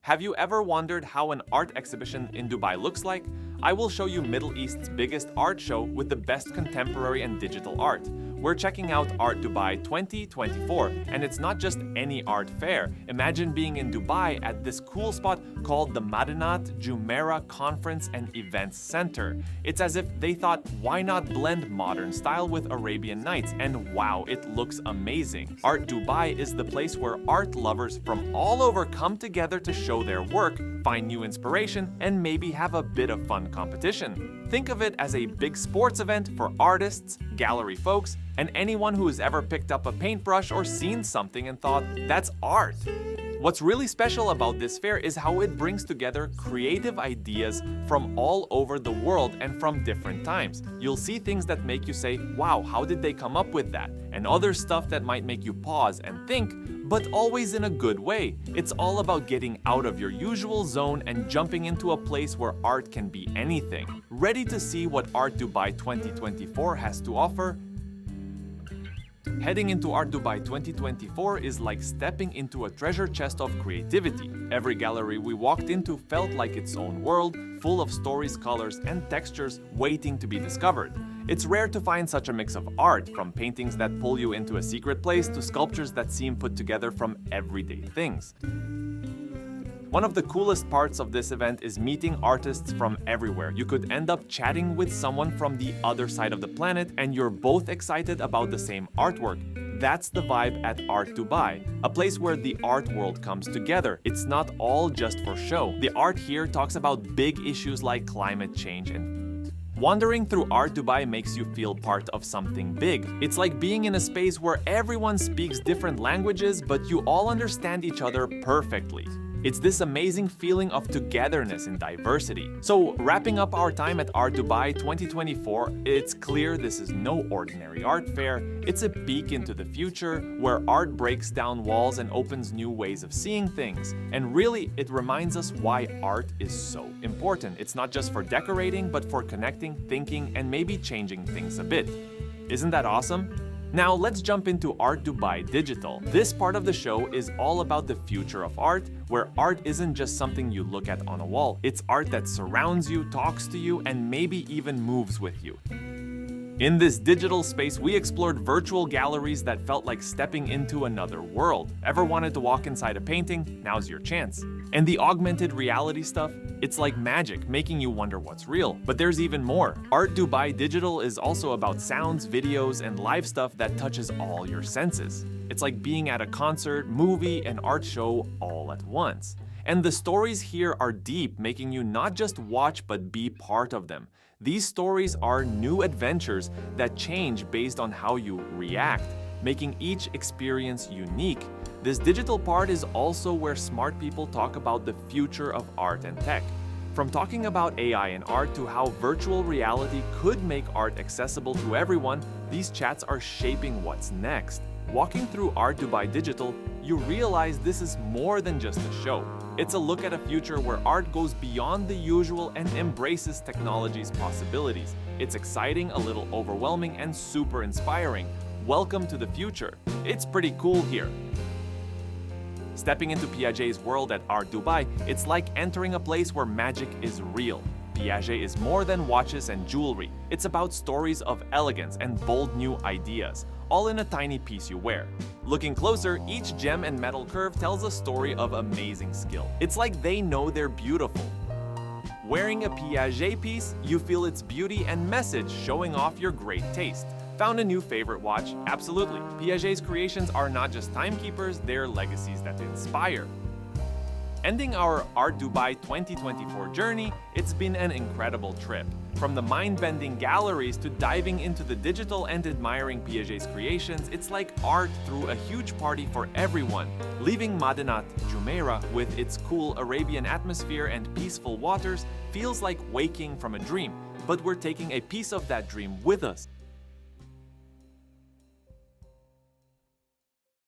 Have you ever wondered how an art exhibition in Dubai looks like? I will show you Middle East's biggest art show with the best contemporary and digital art. We're checking out Art Dubai 2024, and it's not just any art fair. Imagine being in Dubai at this cool spot called the Madinat Jumeirah Conference and Events Center. It's as if they thought, why not blend modern style with Arabian Nights? And wow, it looks amazing. Art Dubai is the place where art lovers from all over come together to show their work, find new inspiration, and maybe have a bit of fun competition. Think of it as a big sports event for artists, gallery folks, and anyone who has ever picked up a paintbrush or seen something and thought, that's art. What's really special about this fair is how it brings together creative ideas from all over the world and from different times. You'll see things that make you say, wow, how did they come up with that? And other stuff that might make you pause and think, but always in a good way. It's all about getting out of your usual zone and jumping into a place where art can be anything. Ready to see what Art Dubai 2024 has to offer? Heading into Art Dubai 2024 is like stepping into a treasure chest of creativity. Every gallery we walked into felt like its own world, full of stories, colors, and textures waiting to be discovered. It's rare to find such a mix of art, from paintings that pull you into a secret place to sculptures that seem put together from everyday things. One of the coolest parts of this event is meeting artists from everywhere. You could end up chatting with someone from the other side of the planet and you're both excited about the same artwork. That's the vibe at Art Dubai, a place where the art world comes together. It's not all just for show. The art here talks about big issues like climate change and wandering through Art Dubai makes you feel part of something big. It's like being in a space where everyone speaks different languages, but you all understand each other perfectly. It's this amazing feeling of togetherness in diversity. So, wrapping up our time at Art Dubai 2024, it's clear this is no ordinary art fair. It's a peek into the future where art breaks down walls and opens new ways of seeing things. And really, it reminds us why art is so important. It's not just for decorating, but for connecting, thinking, and maybe changing things a bit. Isn't that awesome? Now let's jump into Art Dubai Digital. This part of the show is all about the future of art, where art isn't just something you look at on a wall. It's art that surrounds you, talks to you, and maybe even moves with you. In this digital space, we explored virtual galleries that felt like stepping into another world. Ever wanted to walk inside a painting? Now's your chance. And the augmented reality stuff? It's like magic, making you wonder what's real. But there's even more. Art Dubai Digital is also about sounds, videos, and live stuff that touches all your senses. It's like being at a concert, movie, and art show all at once. And the stories here are deep, making you not just watch but be part of them. These stories are new adventures that change based on how you react, making each experience unique. This digital part is also where smart people talk about the future of art and tech. From talking about AI and art to how virtual reality could make art accessible to everyone, these chats are shaping what's next. Walking through Art Dubai Digital, you realize this is more than just a show. It's a look at a future where art goes beyond the usual and embraces technology's possibilities. It's exciting, a little overwhelming, and super inspiring. Welcome to the future. It's pretty cool here. Stepping into Piaget's world at Art Dubai, it's like entering a place where magic is real. Piaget is more than watches and jewelry. It's about stories of elegance and bold new ideas, all in a tiny piece you wear. Looking closer, each gem and metal curve tells a story of amazing skill. It's like they know they're beautiful. Wearing a Piaget piece, you feel its beauty and message showing off your great taste. Found a new favorite watch? Absolutely. Piaget's creations are not just timekeepers, they're legacies that inspire. Ending our Art Dubai 2024 journey, it's been an incredible trip. From the mind-bending galleries to diving into the digital and admiring Piaget's creations, it's like art threw a huge party for everyone. Leaving Madinat Jumeirah with its cool Arabian atmosphere and peaceful waters feels like waking from a dream, but we're taking a piece of that dream with us.